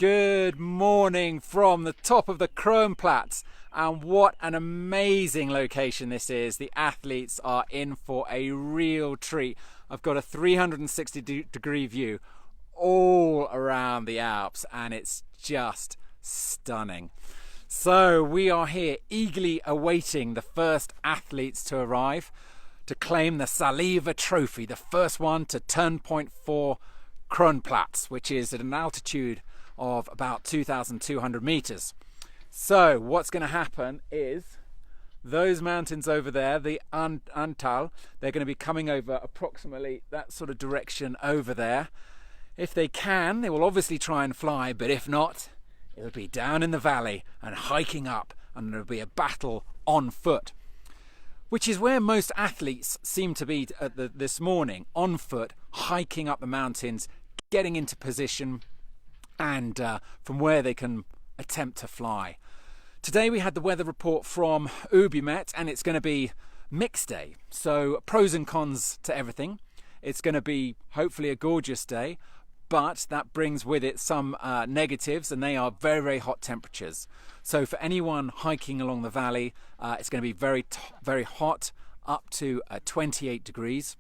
Good morning from the top of the Kronplatz, and what an amazing location this is. The athletes are in for a real treat. I've got a 360-degree view all around the Alps and it's just stunning. So we are here eagerly awaiting the first athletes to arrive to claim the Saliva Trophy, the first one to turn point 4 Kronplatz, which is at an altitude of about 2,200 meters. So what's going to happen is those mountains over there, the Antal, they're going to be coming over approximately that sort of direction over there. If they can, they will obviously try and fly, but if not, it'll be down in the valley and hiking up, and there'll be a battle on foot, which is where most athletes seem to be this morning, on foot, hiking up the mountains, getting into position, and from where they can attempt to fly. Today we had the weather report from Ubimet, and it's going to be mixed day, so pros and cons to everything. It's going to be hopefully a gorgeous day, but that brings with it some negatives, and they are very, very hot temperatures. So for anyone hiking along the valley, it's going to be very hot, up to 28 degrees.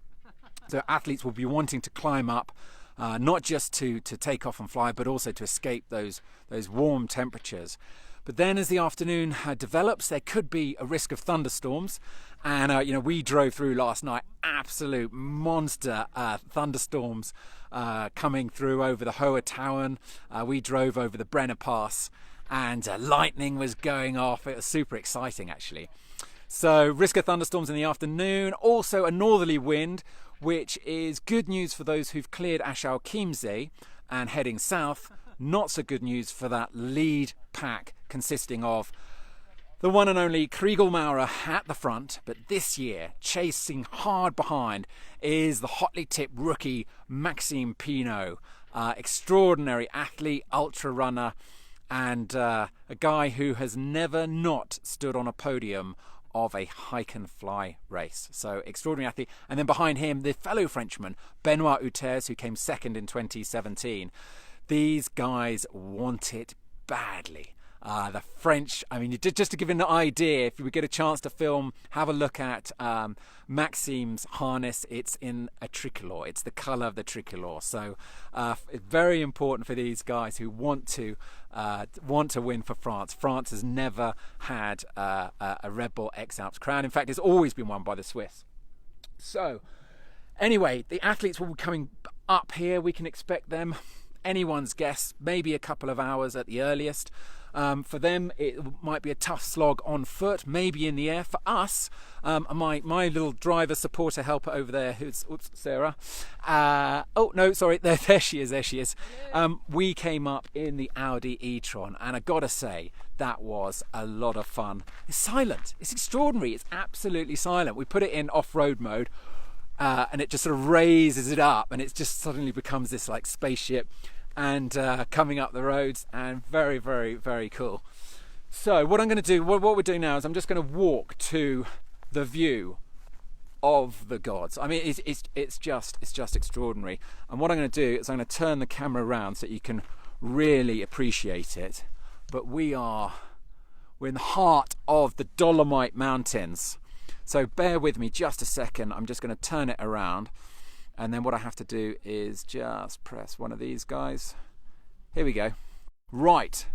So athletes will be wanting to climb up, not just to take off and fly, but also to escape those warm temperatures. But then as the afternoon develops, there could be a risk of thunderstorms. And we drove through last night, absolute monster thunderstorms coming through over the Hohe Tauern. We drove over the Brenner Pass, and lightning was going off. It was super exciting, actually. So risk of thunderstorms in the afternoon, also a northerly wind, which is good news for those who've cleared Ash al-Chiemsee and heading south. Not so good news for that lead pack consisting of the one and only Kriegel Maurer at the front, but this year, chasing hard behind, is the hotly tipped rookie Maxime Pinot. Extraordinary athlete, ultra runner, and a guy who has never not stood on a podium of a hike and fly race. So extraordinary athlete. And then behind him, the fellow Frenchman, Benoit Outers, who came second in 2017. These guys want it badly. The French, just to give you an idea, if we get a chance to film, have a look at Maxime's harness. It's in a tricolor. It's the colour of the tricolor. So it's very important for these guys who want to win for France. France has never had a Red Bull X-Alps crown. In fact, it's always been won by the Swiss. So anyway, the athletes will be coming up here. We can expect them, anyone's guess, maybe a couple of hours at the earliest. For them, it might be a tough slog on foot, maybe in the air. For us, my little driver supporter helper over there, who's Sarah. There she is. We came up in the Audi e-tron, and I gotta say, that was a lot of fun. It's silent. It's extraordinary. It's absolutely silent. We put it in off-road mode, and it just sort of raises it up, and it just suddenly becomes this like spaceship. And coming up the roads, and very, very, very cool. So what I'm going to do, what we're doing now, is I'm just going to walk to the view of the gods. I mean, it's just extraordinary. And what I'm going to do is I'm going to turn the camera around so that you can really appreciate it. But we're in the heart of the Dolomite Mountains. So bear with me just a second. I'm just going to turn it around. And then what I have to do is just press one of these guys. Here we go. Right.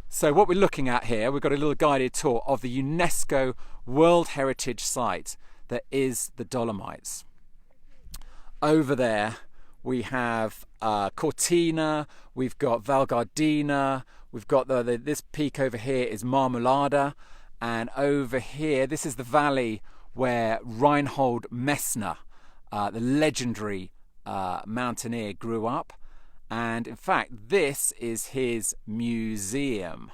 So what we're looking at here, we've got a little guided tour of the UNESCO World Heritage Site that is the Dolomites. Over there we have Cortina, we've got Val Gardena, we've got this peak over here is Marmolada, and over here, this is the valley where Reinhold Messner, the legendary mountaineer, grew up. And in fact, this is his museum.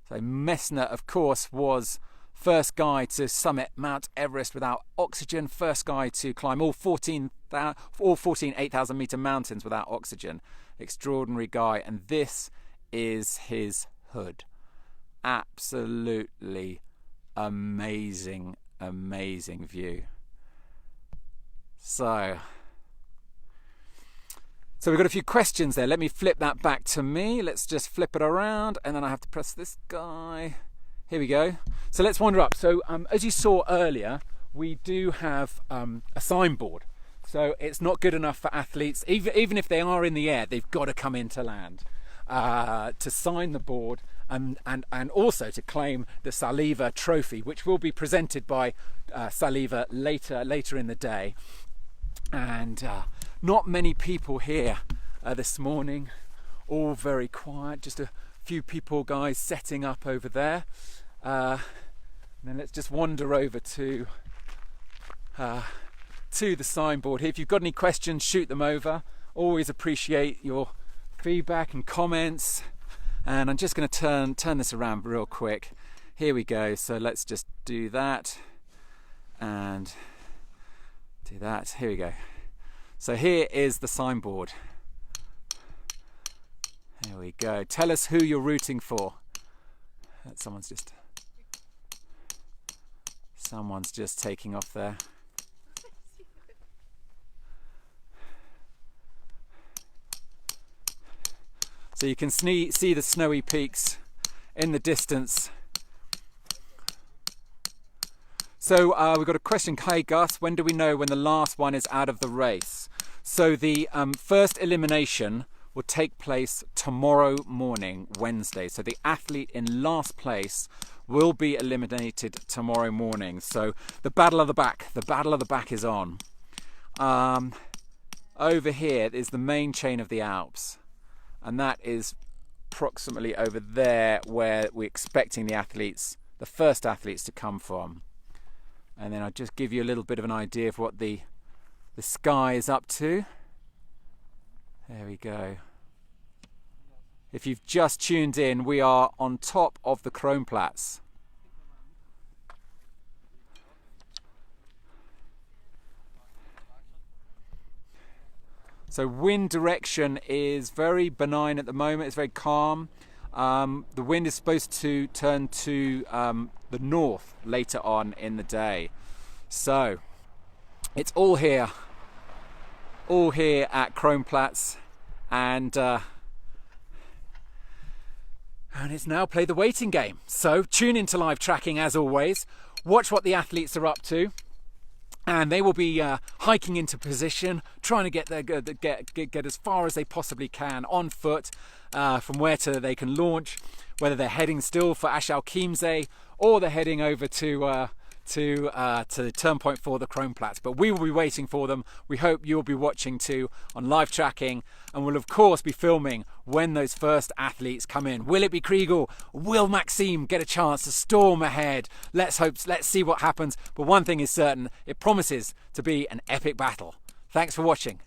So Messner, of course, was first guy to summit Mount Everest without oxygen, first guy to climb all 14 8,000 meter mountains without oxygen. Extraordinary guy. And this is his hood. Absolutely amazing view. So So we've got a few questions there. Let me flip that back to me. Let's just flip it around, and then I have to press this guy. Here we go. So let's wander up. So as you saw earlier, we do have a signboard. So it's not good enough for athletes, even if they are in the air, they've got to come into land to sign the board and also to claim the Saliva trophy, which will be presented by Saliva later in the day. And not many people here this morning, all very quiet, just a few people, guys, setting up over there. And then let's just wander over to the signboard here. If you've got any questions, shoot them over. Always appreciate your feedback and comments. And I'm just going to turn this around real quick. Here we go. So let's just do that and do that. Here we go. So here is the signboard. There we go. Tell us who you're rooting for. Someone's just taking off there. So you can see the snowy peaks in the distance. So we've got a question. Hi Gus, when do we know when the last one is out of the race? So the first elimination will take place tomorrow morning, Wednesday. So the athlete in last place will be eliminated tomorrow morning. So the battle of the back is on. Over here is the main chain of the Alps, and that is approximately over there where we're expecting the first athletes to come from. And then I'll just give you a little bit of an idea of what the sky is up to. There we go. If you've just tuned in, we are on top of the Kronplatz. So wind direction is very benign at the moment. It's very calm. The wind is supposed to turn to the north later on in the day. So it's all here at Kronplatz, and it's now play the waiting game. So tune into live tracking as always. Watch what the athletes are up to. And they will be hiking into position, trying to get as far as they possibly can on foot from where they can launch, whether they're heading still for X-Alps or they're heading over to turn point for the Kronplatz. But we will be waiting for them. We hope you'll be watching too on live tracking, and we'll of course be filming when those first athletes come in. Will it be Kriegel? Will Maxime get a chance to storm ahead? Let's see what happens. But one thing is certain, it promises to be an epic battle. Thanks for watching.